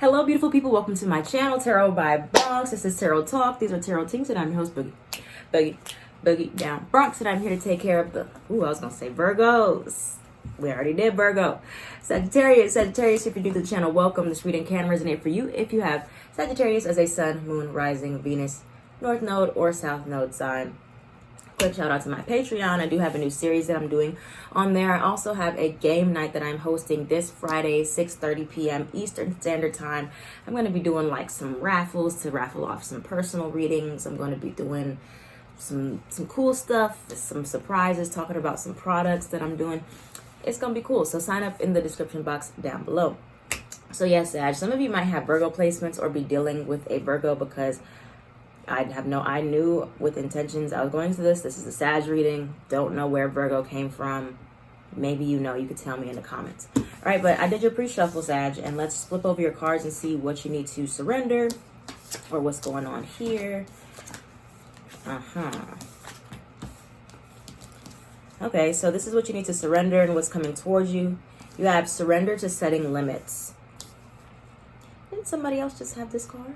Hello, beautiful people. Welcome to my channel, Tarot by Bronx. This is Tarot Talk. These are Tarot Teams, and I'm your host, Boogie Down Bronx, and I'm here to take care of the, I was going to say Virgos. We already did Virgo. Sagittarius, if you're new to the channel, welcome. This reading can resonate for you if you have Sagittarius as a sun, moon, rising, Venus, North Node, or South Node sign. Quick shout out to my Patreon. I do have a new series that I'm doing on there. I also have a game night that I'm hosting this Friday, 6:30 p.m. Eastern Standard Time. I'm going to be doing like some raffles to raffle off some personal readings. I'm going to be doing some cool stuff, some surprises, talking about some products that I'm doing. It's going to be cool. So sign up in the description box down below. So yes, Sag, some of you might have Virgo placements or be dealing with a Virgo because I knew with intentions I was going to this. This is a Sag reading. Don't know where Virgo came from. Maybe you know. You could tell me in the comments. All right, but I did your pre-shuffle, Sag, and let's flip over your cards and see what you need to surrender or what's going on here. Okay, so this is what you need to surrender and what's coming towards you. You have surrender to setting limits. Didn't somebody else just have this card?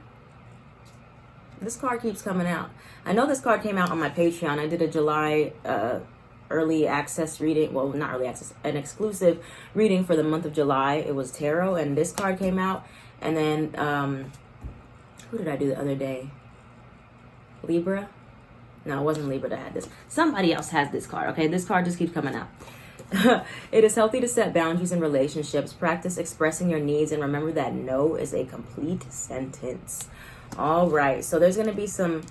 This card keeps coming out. I know this card came out on my Patreon. I did a July early access reading. Well, not early access, an exclusive reading for the month of July. It was tarot, and this card came out. And then, who did I do the other day? Libra? No, it wasn't Libra that had this. Somebody else has this card, okay? This card just keeps coming out. It is healthy to set boundaries in relationships. Practice expressing your needs, and remember that no is a complete sentence. All right, so there's going to be some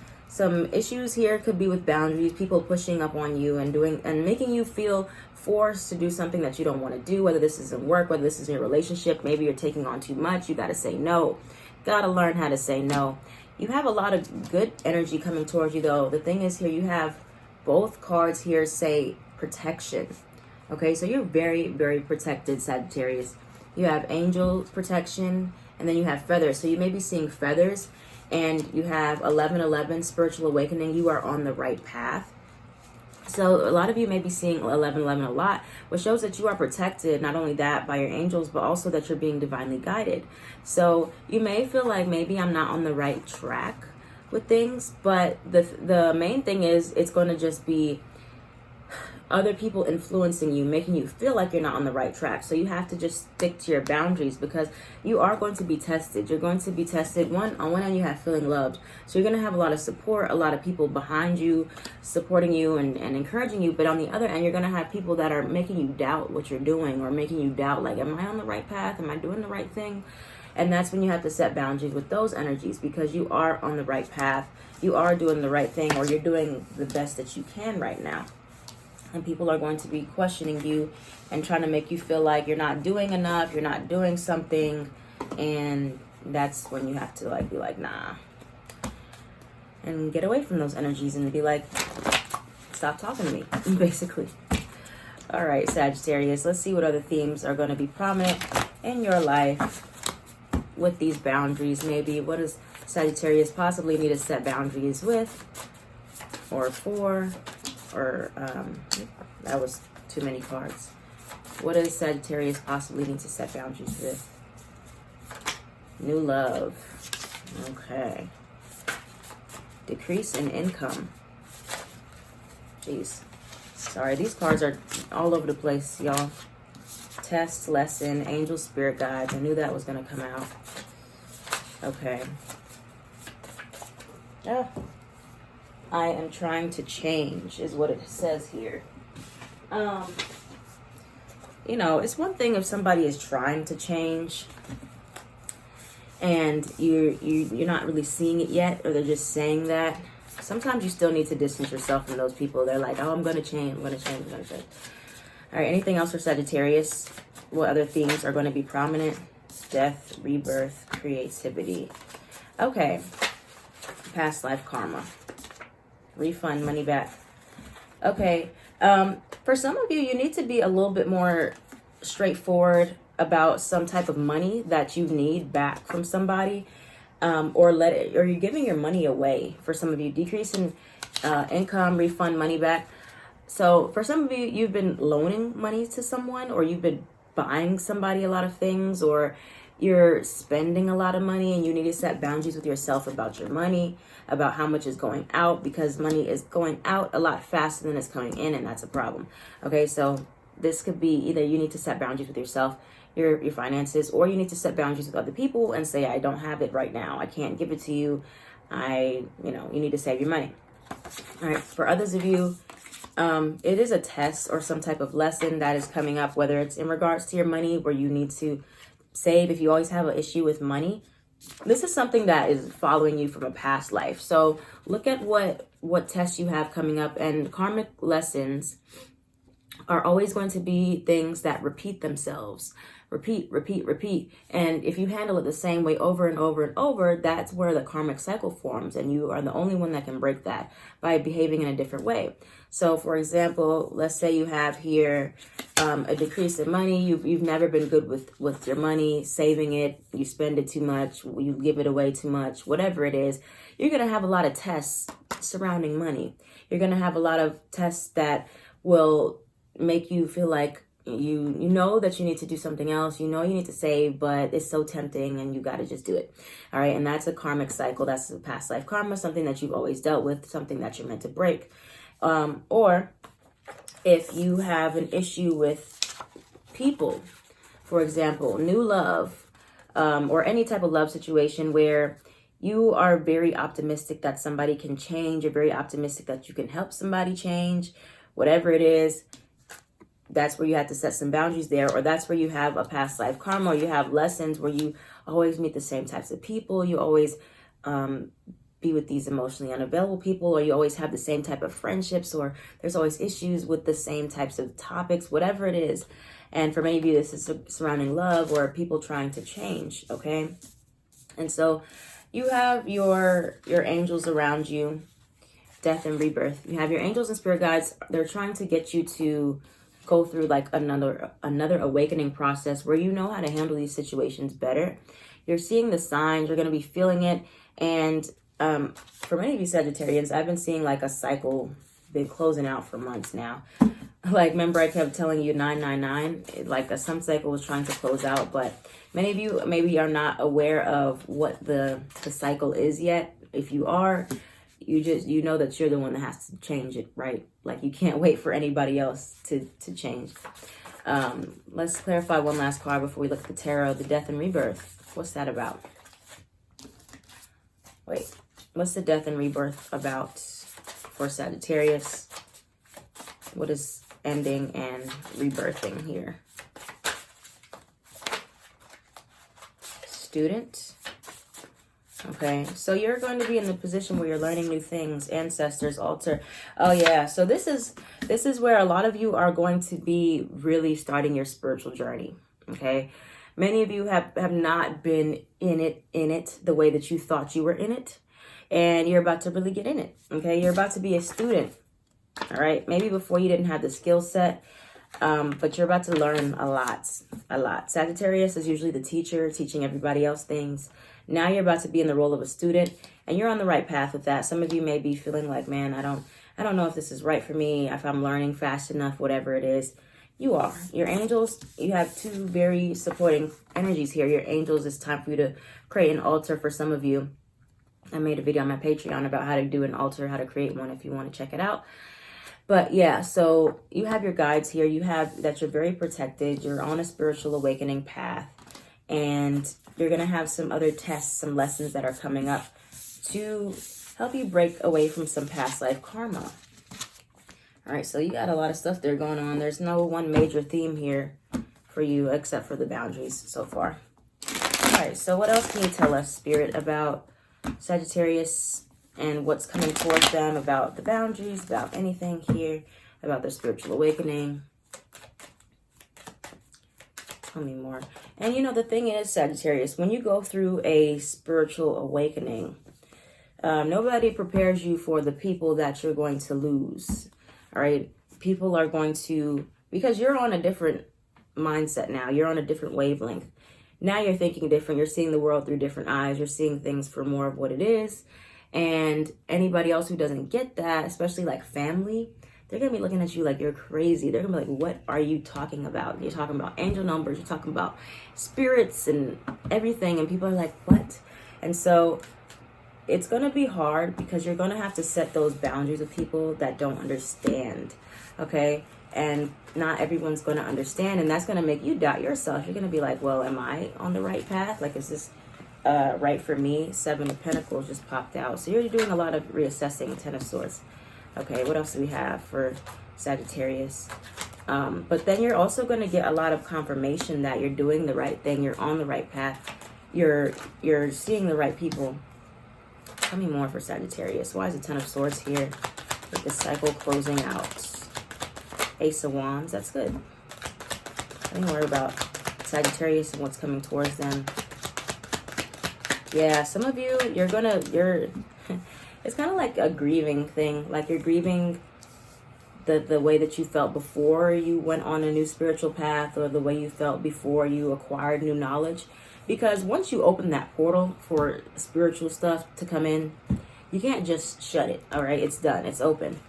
issues here. Could be with boundaries, people pushing up on you and making you feel forced to do something that you don't want to do, whether this is in work, whether this is in your relationship. Maybe you're taking on too much. You got to say no. Got to learn how to say no. You have a lot of good energy coming towards you, though. The thing is here, you have both cards here say protection. Okay, so you're very, very protected, Sagittarius. You have angel protection, and then you have feathers. So you may be seeing feathers, and you have 1111, spiritual awakening. You are on the right path. So a lot of you may be seeing 1111 a lot, which shows that you are protected, not only that by your angels, but also that you're being divinely guided. So you may feel like maybe I'm not on the right track with things, but the main thing is it's going to just be other people influencing you, making you feel like you're not on the right track. So you have to just stick to your boundaries because you are going to be tested. You're going to be tested. On one hand, you have feeling loved. So you're going to have a lot of support, a lot of people behind you, supporting you and encouraging you. But on the other end, you're going to have people that are making you doubt what you're doing or making you doubt, like, am I on the right path? Am I doing the right thing? And that's when you have to set boundaries with those energies because you are on the right path. You are doing the right thing, or you're doing the best that you can right now. And people are going to be questioning you and trying to make you feel like you're not doing enough, you're not doing something. And that's when you have to be like, nah. And get away from those energies and be like, stop talking to me, basically. All right, Sagittarius, let's see what other themes are going to be prominent in your life with these boundaries. Maybe what does Sagittarius possibly need to set boundaries with or for? Or that was too many cards. What does Sagittarius possibly need to set boundaries with? New love. Okay. Decrease in income. Jeez. Sorry, these cards are all over the place, y'all. Test, lesson, angel, spirit guides. I knew that was going to come out. Okay. Yeah. I am trying to change is what it says here. You know, it's one thing if somebody is trying to change and you're not really seeing it yet, or they're just saying that. Sometimes you still need to distance yourself from those people. They're like, oh, I'm going to change. I'm going to change. All right. Anything else for Sagittarius? What other themes are going to be prominent? Death, rebirth, creativity. Okay. Past life karma. Refund, money back. Okay. For some of you, you need to be a little bit more straightforward about some type of money that you need back from somebody, or you're giving your money away. For some of you, decrease in income, refund, money back. So for some of you, you've been loaning money to someone, or you've been buying somebody a lot of things, or you're spending a lot of money and you need to set boundaries with yourself about your money, about how much is going out, because money is going out a lot faster than it's coming in, and that's a problem. Okay, so this could be either you need to set boundaries with yourself, your finances, or you need to set boundaries with other people and say, I don't have it right now. I can't give it to you. You need to save your money. All right, for others of you, it is a test or some type of lesson that is coming up, whether it's in regards to your money where you need to save. If you always have an issue with money, this is something that is following you from a past life. So look at what tests you have coming up, and karmic lessons are always going to be things that repeat themselves. Repeat. And if you handle it the same way over and over and over, that's where the karmic cycle forms. And you are the only one that can break that by behaving in a different way. So for example, let's say you have here a decrease in money. You've never been good with your money, saving it. You spend it too much. You give it away too much, whatever it is. You're going to have a lot of tests surrounding money. You're going to have a lot of tests that will make you feel like you know that you need to do something else. You know you need to save, but it's so tempting and you got to just do it. All right. And that's a karmic cycle. That's a past life karma, something that you've always dealt with, something that you're meant to break. Or if you have an issue with people, for example, new love, or any type of love situation where you are very optimistic that somebody can change. You're very optimistic that you can help somebody change, whatever it is. That's where you have to set some boundaries there, or that's where you have a past life karma, or you have lessons where you always meet the same types of people. You always be with these emotionally unavailable people, or you always have the same type of friendships, or there's always issues with the same types of topics, whatever it is. And for many of you, this is surrounding love or people trying to change, okay? And so you have your angels around you, death and rebirth. You have your angels and spirit guides. They're trying to get you to go through like another awakening process where you know how to handle these situations better. You're seeing the signs, you're going to be feeling it. And for many of you Sagittarians, I've been seeing like a cycle been closing out for months now. Like, remember I kept telling you 999, like a sun cycle was trying to close out, but many of you maybe are not aware of what the cycle is yet. If you are, you know that you're the one that has to change it, right? Like, you can't wait for anybody else to change. Let's clarify one last card before we look at the tarot. The death and rebirth. What's that about? Wait, what's the death and rebirth about for Sagittarius? What is ending and rebirthing here? Student. Okay, so you're going to be in the position where you're learning new things. Ancestors, altar. Oh yeah, so this is where a lot of you are going to be really starting your spiritual journey. Okay, many of you have not been in it the way that you thought you were in it, and you're about to really get in it. Okay, you're about to be a student. All right, maybe before you didn't have the skill set, but you're about to learn a lot. Sagittarius is usually the teacher, teaching everybody else things. Now you're about to be in the role of a student, and you're on the right path with that. Some of you may be feeling like, man, I don't know if this is right for me, if I'm learning fast enough, whatever it is. You are. Your angels, you have two very supporting energies here. Your angels, it's time for you to create an altar for some of you. I made a video on my Patreon about how to do an altar, how to create one if you want to check it out. But yeah, so you have your guides here. You have that you're very protected. You're on a spiritual awakening path. And you're going to have some other tests, some lessons that are coming up to help you break away from some past life karma. All right, so you got a lot of stuff there going on. There's no one major theme here for you except for the boundaries so far. All right, so what else can you tell us, Spirit, about Sagittarius and what's coming towards them, about the boundaries, about anything here, about their spiritual awakening? Tell me more. And you know, the thing is, Sagittarius, when you go through a spiritual awakening, nobody prepares you for the people that you're going to lose. All right. People are going to, because you're on a different mindset now. You're on a different wavelength. Now you're thinking different. You're seeing the world through different eyes. You're seeing things for more of what it is. And anybody else who doesn't get that, especially like family, they're going to be looking at you like you're crazy. They're going to be like, what are you talking about? You're talking about angel numbers. You're talking about spirits and everything. And people are like, what? And so it's going to be hard because you're going to have to set those boundaries with people that don't understand. Okay? And not everyone's going to understand. And that's going to make you doubt yourself. You're going to be like, well, am I on the right path? Like, is this right for me? 7 of Pentacles just popped out. So you're doing a lot of reassessing. 10 of Swords. Okay, what else do we have for Sagittarius? But then you're also going to get a lot of confirmation that you're doing the right thing. You're on the right path. You're seeing the right people. Tell me more for Sagittarius. Why is the 10 of Swords here with the cycle closing out? Ace of Wands. That's good. Don't worry about Sagittarius and what's coming towards them. Yeah, some of you, you're it's kind of like a grieving thing. Like you're grieving the way that you felt before you went on a new spiritual path, or the way you felt before you acquired new knowledge. Because once you open that portal for spiritual stuff to come in, you can't just shut it, all right? It's done. It's open.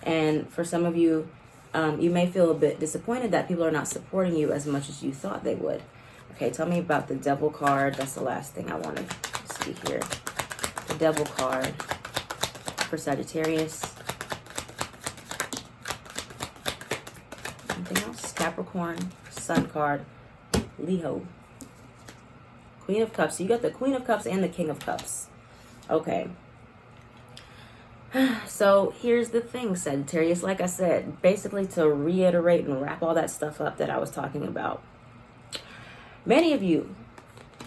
And for some of you, you may feel a bit disappointed that people are not supporting you as much as you thought they would. Okay, tell me about the Devil card. That's the last thing I want to see here. The Devil card for Sagittarius. Anything else? Capricorn, Sun card, Leo. Queen of Cups. So you got the Queen of Cups and the King of Cups. Okay. So here's the thing, Sagittarius. Like I said, basically to reiterate and wrap all that stuff up that I was talking about. Many of you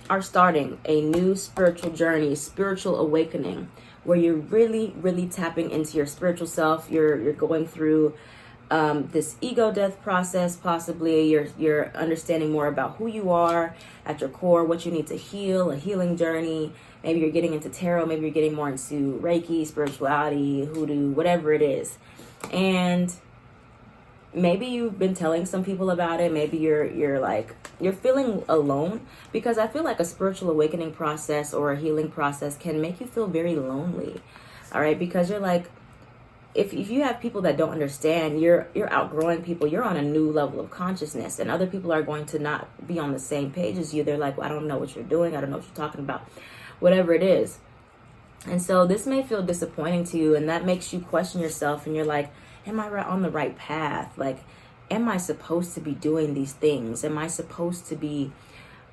are starting a new spiritual journey, spiritual awakening, where you're really, really tapping into your spiritual self. You're going through this ego death process, possibly. You're understanding more about who you are at your core, what you need to heal, a healing journey. Maybe you're getting into tarot. Maybe you're getting more into Reiki, spirituality, hoodoo, whatever it is. And maybe you've been telling some people about it. Maybe you're feeling alone, because I feel like a spiritual awakening process or a healing process can make you feel very lonely. All right, because you're like, if you have people that don't understand, you're outgrowing people. You're on a new level of consciousness, and other people are going to not be on the same page as you. They're like, well, I don't know what you're doing. I don't know what you're talking about, whatever it is. And so this may feel disappointing to you, and that makes you question yourself, and you're like, am I on the right path? Like, am I supposed to be doing these things? Am I supposed to be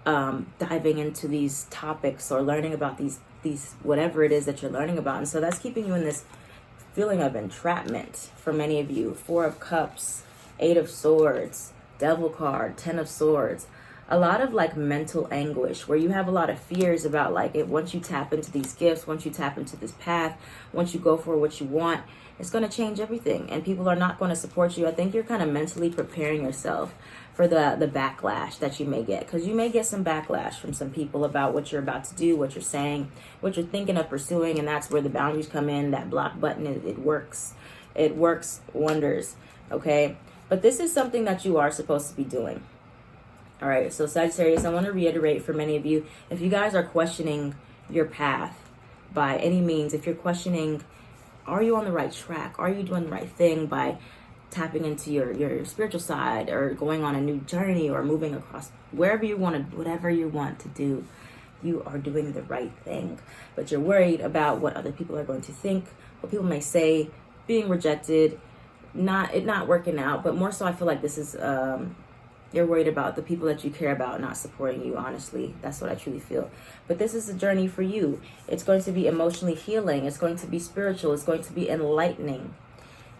diving into these topics or learning about these whatever it is that you're learning about? And so that's keeping you in this feeling of entrapment for many of you. 4 of Cups, 8 of Swords, Devil card, 10 of Swords. A lot of like mental anguish, where you have a lot of fears about like it. Once you tap into these gifts, once you tap into this path, once you go for what you want, it's going to change everything, and people are not going to support you. I think you're kind of mentally preparing yourself for the backlash that you may get, because you may get some backlash from some people about what you're about to do, what you're saying, what you're thinking of pursuing, and that's where the boundaries come in. That block button, it works. It works wonders, okay? But this is something that you are supposed to be doing. All right, so Sagittarius, I want to reiterate for many of you, if you guys are questioning your path by any means, if you're questioning, are you on the right track? Are you doing the right thing by tapping into your spiritual side, or going on a new journey, or moving across wherever you want to, whatever you want to do, you are doing the right thing. But you're worried about what other people are going to think, what people may say, being rejected, not working out. But more so, I feel like this is you're worried about the people that you care about not supporting you. Honestly, that's what I truly feel. But this is a journey for you. It's going to be emotionally healing. It's going to be spiritual. It's going to be enlightening.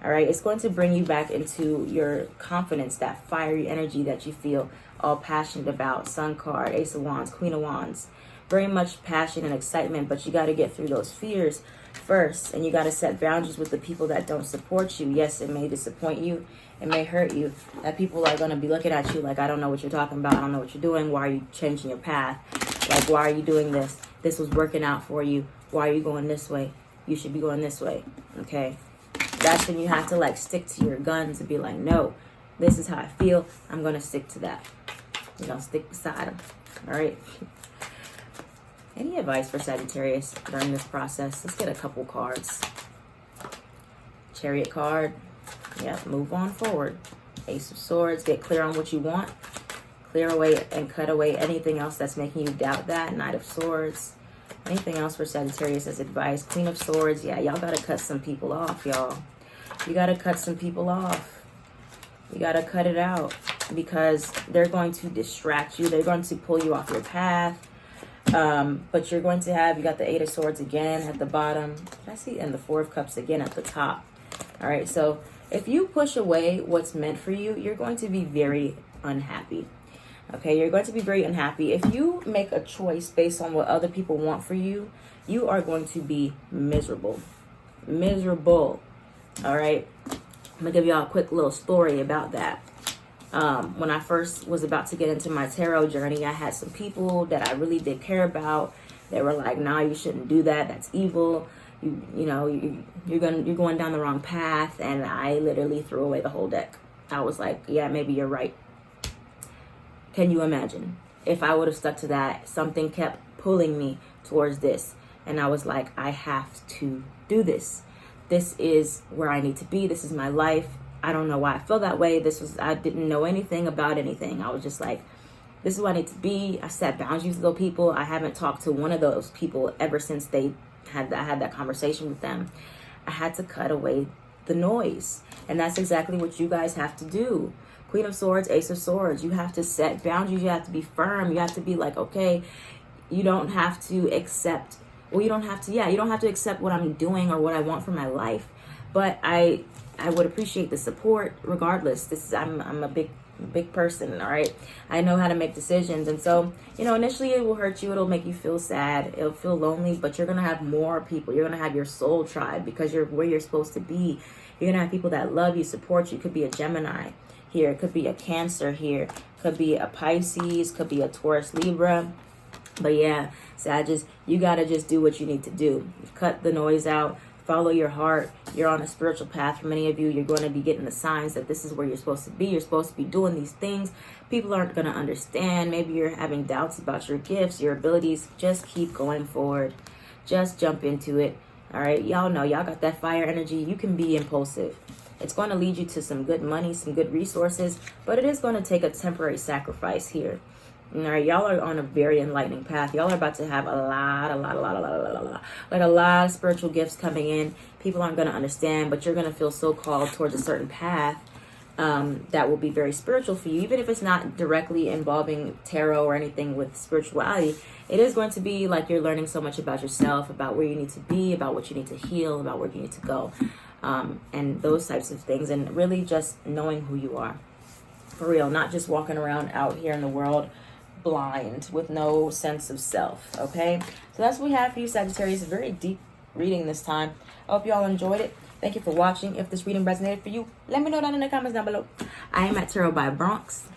All right. It's going to bring you back into your confidence, that fiery energy that you feel all passionate about. Sun card, Ace of Wands, Queen of Wands. Very much passion and excitement, but you got to get through those fears first, and you got to set boundaries with the people that don't support you. Yes, it may disappoint you. It may hurt you, that people are going to be looking at you like, I don't know what you're talking about. I don't know what you're doing. Why are you changing your path? Like, why are you doing this? This was working out for you. Why are you going this way? You should be going this way. Okay. That's when you have to like stick to your guns and be like, no, this is how I feel. I'm going to stick to that. You know, stick beside them. All right. Any advice for Sagittarius during this process? Let's get a couple cards. Chariot card. Yeah, move on forward. Ace of Swords, get clear on what you want. Clear away and cut away anything else that's making you doubt that. Knight of Swords. Anything else for Sagittarius as advice? Queen of Swords. Yeah, y'all got to cut some people off, y'all. You got to cut some people off. You got to cut it out because they're going to distract you. They're going to pull you off your path. But you're going to have, you got the Eight of Swords again at the bottom. I see, and the Four of Cups again at the top. All right, so if you push away what's meant for you, you're going to be very unhappy. Okay, you're going to be very unhappy. If you make a choice based on what other people want for you, you are going to be miserable. Miserable. All right, I'm gonna give y'all a quick little story about that. When I first was about to get into my tarot journey, I had some people that I really did care about. They were like, "Nah, you shouldn't do that. That's evil. You're going down the wrong path." And I literally threw away the whole deck. I was like, "Yeah, maybe you're right." Can you imagine if I would have stuck to that? Something kept pulling me towards this, and I was like, "I have to do this. This is where I need to be. This is my life." I don't know why I feel that way. I didn't know anything about anything. I was just like, this is what I need to be. I set boundaries with those people. I haven't talked to one of those people ever since I had that conversation with them. I had to cut away the noise. And that's exactly what you guys have to do. Queen of Swords, Ace of Swords. You have to set boundaries. You have to be firm. You have to be like, okay, you don't have to accept, well, you don't have to accept what I'm doing or what I want for my life. But I would appreciate the support regardless. I'm a big person, all right? I know how to make decisions. And so, initially it will hurt you. It'll make you feel sad. It'll feel lonely, but you're going to have more people. You're going to have your soul tribe because you're where you're supposed to be. You're going to have people that love you, support you. It could be a Gemini here. It could be a Cancer here. Could be a Pisces. Could be a Taurus, Libra. But yeah, Sagittarius, you got to just do what you need to do. Cut the noise out. Follow your heart. You're on a spiritual path. For many of you, you're going to be getting the signs that this is where you're supposed to be. You're supposed to be doing these things. People aren't going to understand. Maybe you're having doubts about your gifts, your abilities. Just keep going forward. Just jump into it. All right. Y'all know y'all got that fire energy. You can be impulsive. It's going to lead you to some good money, some good resources, but it is going to take a temporary sacrifice here. All right, y'all are on a very enlightening path. Y'all are about to have a lot of spiritual gifts coming in. People aren't going to understand, but you're going to feel so called towards a certain path that will be very spiritual for you. Even if it's not directly involving tarot or anything with spirituality, it is going to be like you're learning so much about yourself, about where you need to be, about what you need to heal, about where you need to go, and those types of things, and really just knowing who you are. For real, not just walking around out here in the world blind with no sense of self. Okay, so that's what we have for you, Sagittarius. Very deep reading this time. I hope you all enjoyed it. Thank you for watching. If this reading resonated for you, let me know down in the comments down below. I am at Tarot by Bronx.